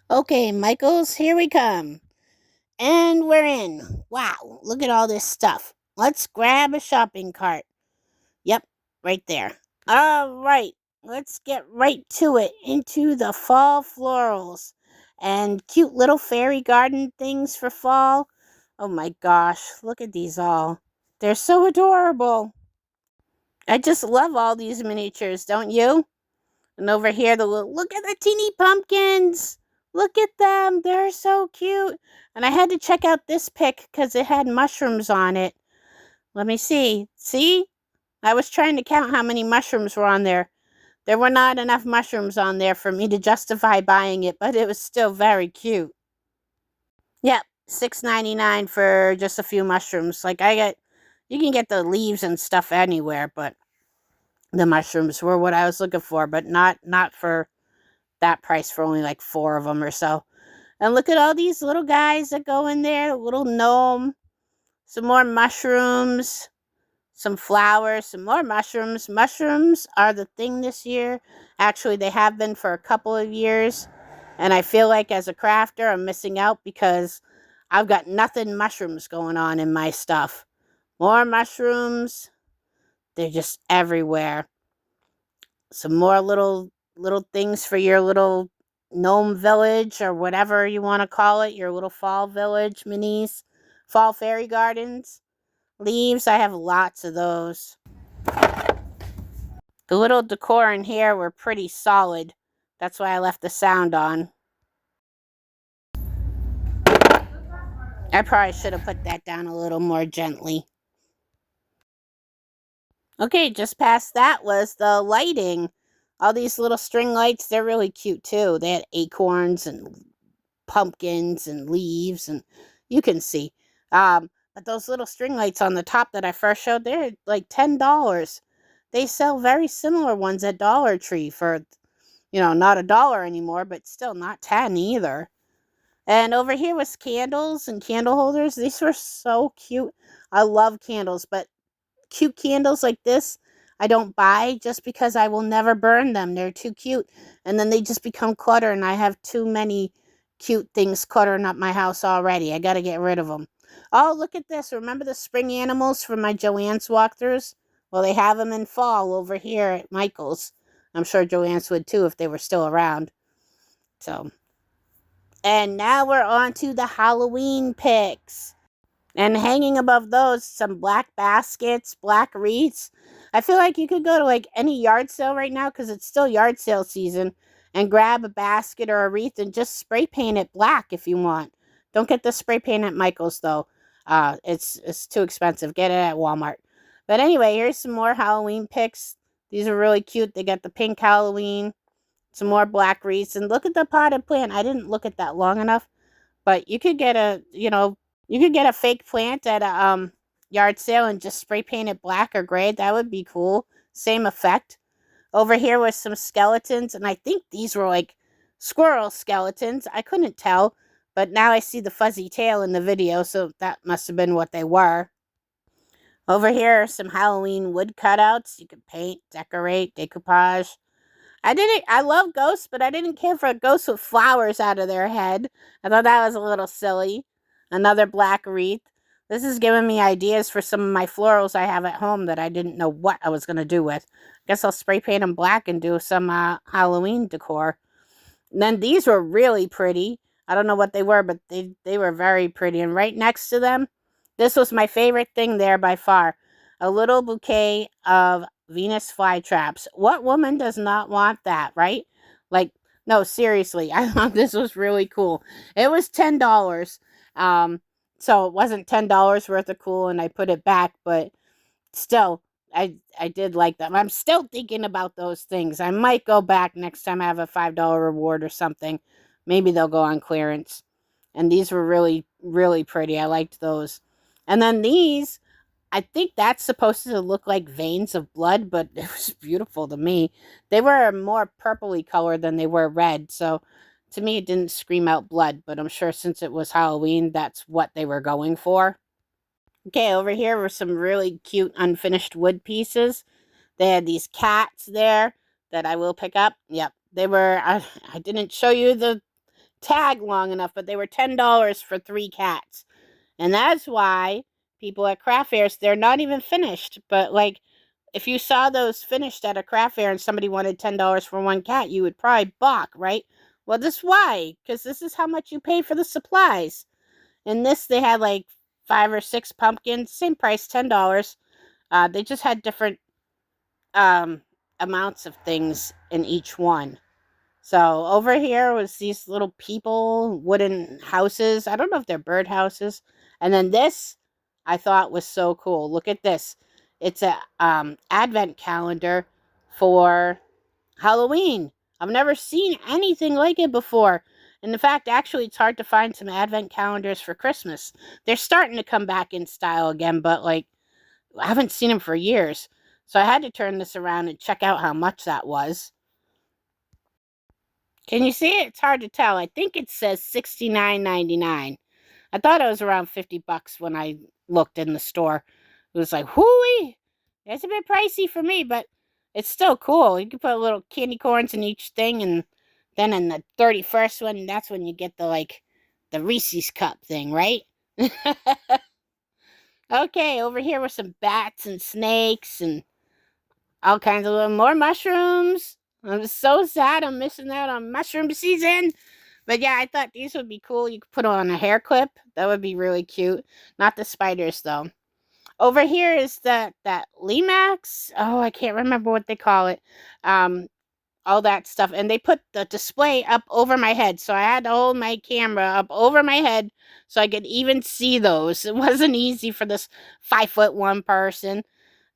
Okay, Michaels, here we come. And we're in. Wow, look at all this stuff. Let's grab a shopping cart. Yep, right there. All right, let's get right to it. Into the fall florals and cute little fairy garden things for fall. Oh my gosh, look at these all. They're so adorable. I just love all these miniatures, don't you? And over here, look at the teeny pumpkins. Look at them. They're so cute. And I had to check out this pic because it had mushrooms on it. Let me see. See? I was trying to count how many mushrooms were on there. There were not enough mushrooms on there for me to justify buying it, but it was still very cute. Yep, $6.99 for just a few mushrooms. You can get the leaves and stuff anywhere, but the mushrooms were what I was looking for, but not for that price for only like four of them or so. And look at all these little guys that go in there, a little gnome, some more mushrooms, some flowers, some more mushrooms. Mushrooms are the thing this year. Actually, they have been for a couple of years. And I feel like as a crafter, I'm missing out because I've got nothing mushrooms going on in my stuff. More mushrooms. They're just everywhere. Some more little things for your little gnome village or whatever you want to call it, your little fall village minis, fall fairy gardens. Leaves, I have lots of those. The little decor in here were pretty solid. That's why I left the sound on. I probably should have put that down a little more gently. Okay, just past that was the lighting. All these little string lights, they're really cute too. They had acorns and pumpkins and leaves, and you can see. But those little string lights on the top that I first showed, they're like $10. They sell very similar ones at Dollar Tree for, not a dollar anymore, but still not 10 either. And over here was candles and candle holders. These were so cute. I love candles, but cute candles like this I don't buy just because I will never burn them. They're too cute. And then they just become clutter, and I have too many cute things cluttering up my house already. I got to get rid of them. Oh, look at this. Remember the spring animals from my Joann's walkthroughs? Well, they have them in fall over here at Michael's. I'm sure Joann's would too if they were still around. So, and now we're on to the Halloween picks. And hanging above those, some black baskets, black wreaths. I feel like you could go to like any yard sale right now because it's still yard sale season and grab a basket or a wreath and just spray paint it black if you want. Don't get the spray paint at Michael's though. It's too expensive. Get it at Walmart. But anyway, here's some more Halloween picks. These are really cute. They got the pink Halloween, some more black wreaths, and look at the potted plant. I didn't look at that long enough, but you could get a fake plant at a yard sale and just spray paint it black or gray. That would be cool. Same effect. Over here was some skeletons, and I think these were like squirrel skeletons. I couldn't tell, but now I see the fuzzy tail in the video, so that must have been what they were. Over here are some Halloween wood cutouts. You can paint, decorate, decoupage. I love ghosts, but I didn't care for ghosts with flowers out of their head. I thought that was a little silly. Another black wreath. This is giving me ideas for some of my florals I have at home that I didn't know what I was going to do with. Guess I'll spray paint them black and do some Halloween decor. And then these were really pretty. I don't know what they were, but they were very pretty. And right next to them, this was my favorite thing there by far. A little bouquet of Venus flytraps. What woman does not want that, right? Like, no, seriously. I thought this was really cool. It was $10. So it wasn't $10 worth of cool, and I put it back, but still, I did like them. I'm still thinking about those things. I might go back next time I have a $5 reward or something. Maybe they'll go on clearance. And these were really, really pretty. I liked those. And then these, I think that's supposed to look like veins of blood, but it was beautiful to me. They were more purpley color than they were red, so to me it didn't scream out blood, but I'm sure since it was Halloween, that's what they were going for. Okay, over here were some really cute unfinished wood pieces. They had these cats there that I will pick up. Yep, they were, I didn't show you the tag long enough, but they were $10 for 3 cats. And that's why people at craft fairs, they're not even finished. But like, if you saw those finished at a craft fair and somebody wanted $10 for one cat, you would probably balk, right? Well, this why? Because this is how much you pay for the supplies. And this, they had like 5 or 6 pumpkins, same price, $10. They just had different um, amounts of things in each one. So over here was these little people, wooden houses. I don't know if they're bird houses. And then this, I thought was so cool. Look at this. It's a advent calendar for Halloween. I've never seen anything like it before. And in fact, actually, it's hard to find some advent calendars for Christmas. They're starting to come back in style again, but like I haven't seen them for years. So I had to turn this around and check out how much that was. Can you see it? It's hard to tell. I think it says $69.99. I thought it was around $50 when I looked in the store. It was like, whooey! It's a bit pricey for me, but it's still cool. You can put little candy corns in each thing, and then in the 31st one, that's when you get the Reese's cup thing, right? Okay, over here were some bats and snakes and all kinds of little more mushrooms. I'm so sad I'm missing out on mushroom season. But yeah, I thought these would be cool. You could put on a hair clip. That would be really cute. Not the spiders though. Over here is that Limax. Oh, I can't remember what they call it. All that stuff. And they put the display up over my head. So I had to hold my camera up over my head so I could even see those. It wasn't easy for this 5'1" person.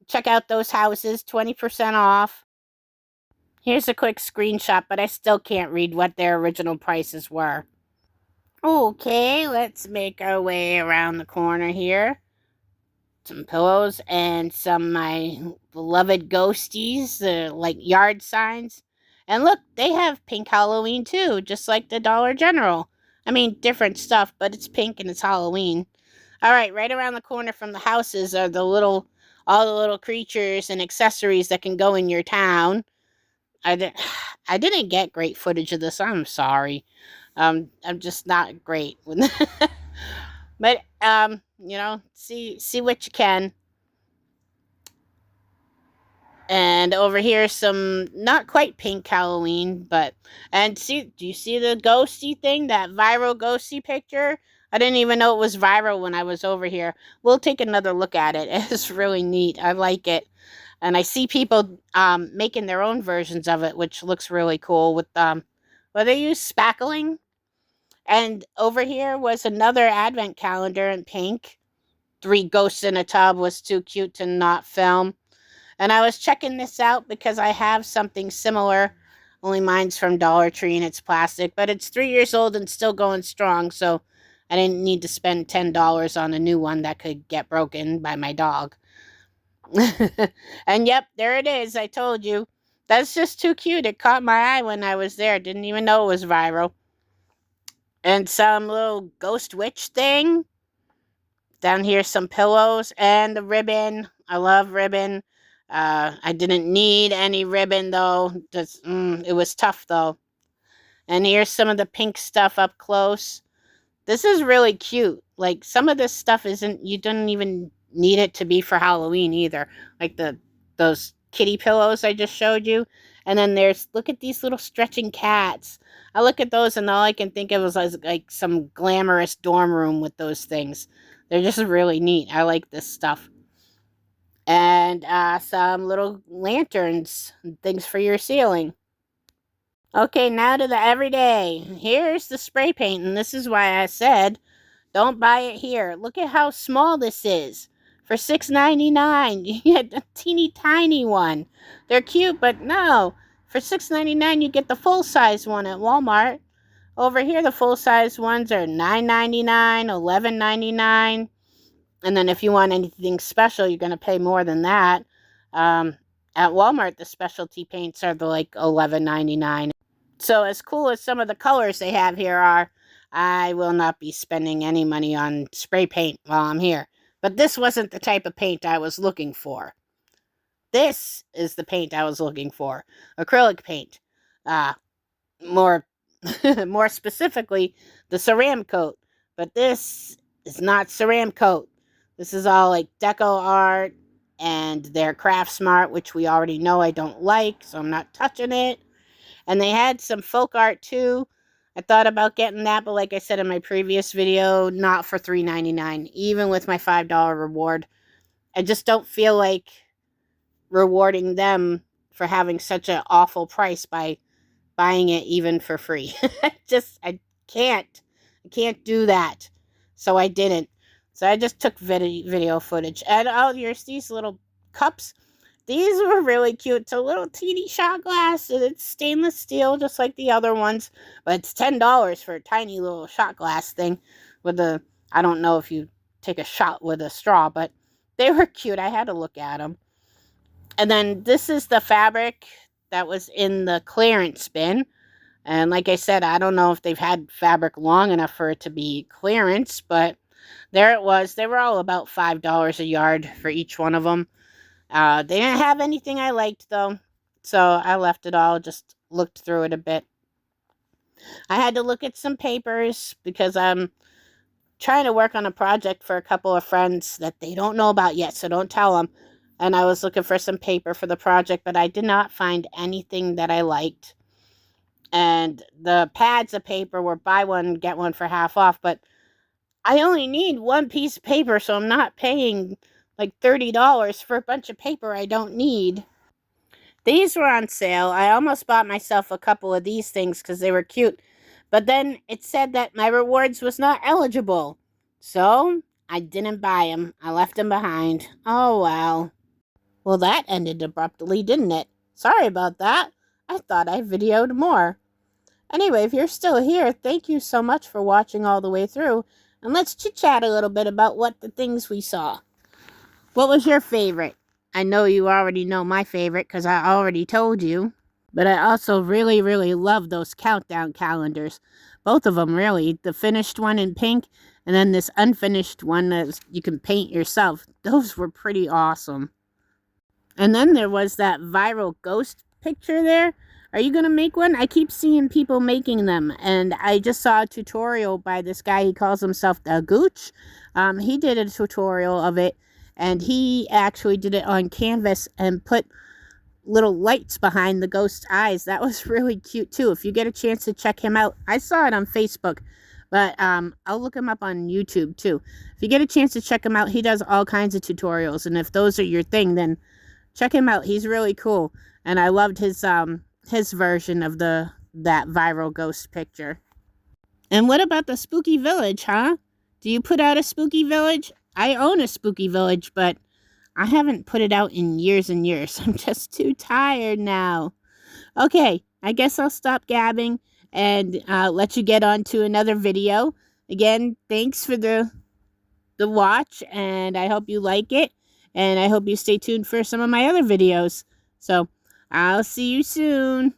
Check out those houses, 20% off. Here's a quick screenshot, but I still can't read what their original prices were. Okay, let's make our way around the corner here. Some pillows and some of my beloved ghosties, like yard signs. And look, they have pink Halloween too, just like the Dollar General. I mean, different stuff, but it's pink and it's Halloween. All right around the corner from the houses are all the little creatures and accessories that can go in your town. I didn't get great footage of this. I'm sorry. I'm just not great with but see what you can. And over here some not quite pink Halloween, and do you see the ghosty thing, that viral ghosty picture? I didn't even know it was viral when I was over here. We'll take another look at it. It's really neat. I like it. And I see people making their own versions of it, which looks really cool with well, they use spackling. And over here was another advent calendar in pink. 3 ghosts in a tub was too cute to not film. And I was checking this out because I have something similar, only mine's from Dollar Tree and it's plastic, but it's 3 years old and still going strong, so I didn't need to spend $10 on a new one that could get broken by my dog. And yep, there it is. I told you. That's just too cute. It caught my eye when I was there. Didn't even know it was viral. And some little ghost witch thing. Down here, some pillows and the ribbon. I love ribbon. I didn't need any ribbon though. It was tough though. And here's some of the pink stuff up close. This is really cute. Like some of this stuff you don't even need it to be for Halloween either. Like those kitty pillows I just showed you. And then look at these little stretching cats. I look at those and all I can think of is like some glamorous dorm room with those things. They're just really neat. I like this stuff. And some little lanterns, things for your ceiling. Okay, now to the everyday. Here's the spray paint, and this is why I said don't buy it here. Look at how small this is. For $6.99, you get a teeny tiny one. They're cute, but no. For $6.99, you get the full-size one at Walmart. Over here, the full-size ones are $9.99, $11.99. And then if you want anything special, you're going to pay more than that. At Walmart, the specialty paints are like $11.99. So as cool as some of the colors they have here are, I will not be spending any money on spray paint while I'm here. But this wasn't the type of paint I was looking for. This is the paint I was looking for. Acrylic paint. More More specifically, the Ceram coat. But this is not Ceram coat. This is all like deco art and their craft smart, which we already know I don't like, so I'm not touching it. And they had some folk art too. I thought about getting that, but like I said in my previous video, not for $3.99, even with my $5 reward. I just don't feel like rewarding them for having such an awful price by buying it even for free. I can't. I can't do that. So I didn't. So I just took video footage. And oh, here's these little cups. These were really cute. It's a little teeny shot glass, and it's stainless steel just like the other ones. But it's $10 for a tiny little shot glass thing with a, I don't know if you take a shot with a straw, but they were cute. I had to look at them. And then this is the fabric that was in the clearance bin. And like I said, I don't know if they've had fabric long enough for it to be clearance, but there it was. They were all about $5 a yard for each one of them. They didn't have anything I liked, though, so I left it all, just looked through it a bit. I had to look at some papers because I'm trying to work on a project for a couple of friends that they don't know about yet, so don't tell them. And I was looking for some paper for the project, but I did not find anything that I liked. And the pads of paper were buy one, get one for half off, but I only need one piece of paper, so I'm not paying like $30 for a bunch of paper I don't need. These were on sale. I almost bought myself a couple of these things because they were cute. But then it said that my rewards was not eligible. So I didn't buy them. I left them behind. Oh, well. Well, that ended abruptly, didn't it? Sorry about that. I thought I videoed more. Anyway, if you're still here, thank you so much for watching all the way through. And let's chit-chat a little bit about what the things we saw. What was your favorite? I know you already know my favorite because I already told you. But I also really, really love those countdown calendars. Both of them, really. The finished one in pink and then this unfinished one that you can paint yourself. Those were pretty awesome. And then there was that viral ghost picture there. Are you going to make one? I keep seeing people making them. And I just saw a tutorial by this guy. He calls himself the Gooch. He did a tutorial of it. And he actually did it on canvas and put little lights behind the ghost's eyes. That was really cute too. If you get a chance to check him out. I saw it on Facebook. But I'll look him up on YouTube too. If you get a chance to check him out, he does all kinds of tutorials. And if those are your thing, then check him out. He's really cool. And I loved his version of that viral ghost picture. And what about the spooky village, huh? Do you put out a spooky village? I own a spooky village, but I haven't put it out in years and years. I'm just too tired now. Okay, I guess I'll stop gabbing and let you get on to another video. Again, thanks for the watch, and I hope you like it. And I hope you stay tuned for some of my other videos. So, I'll see you soon.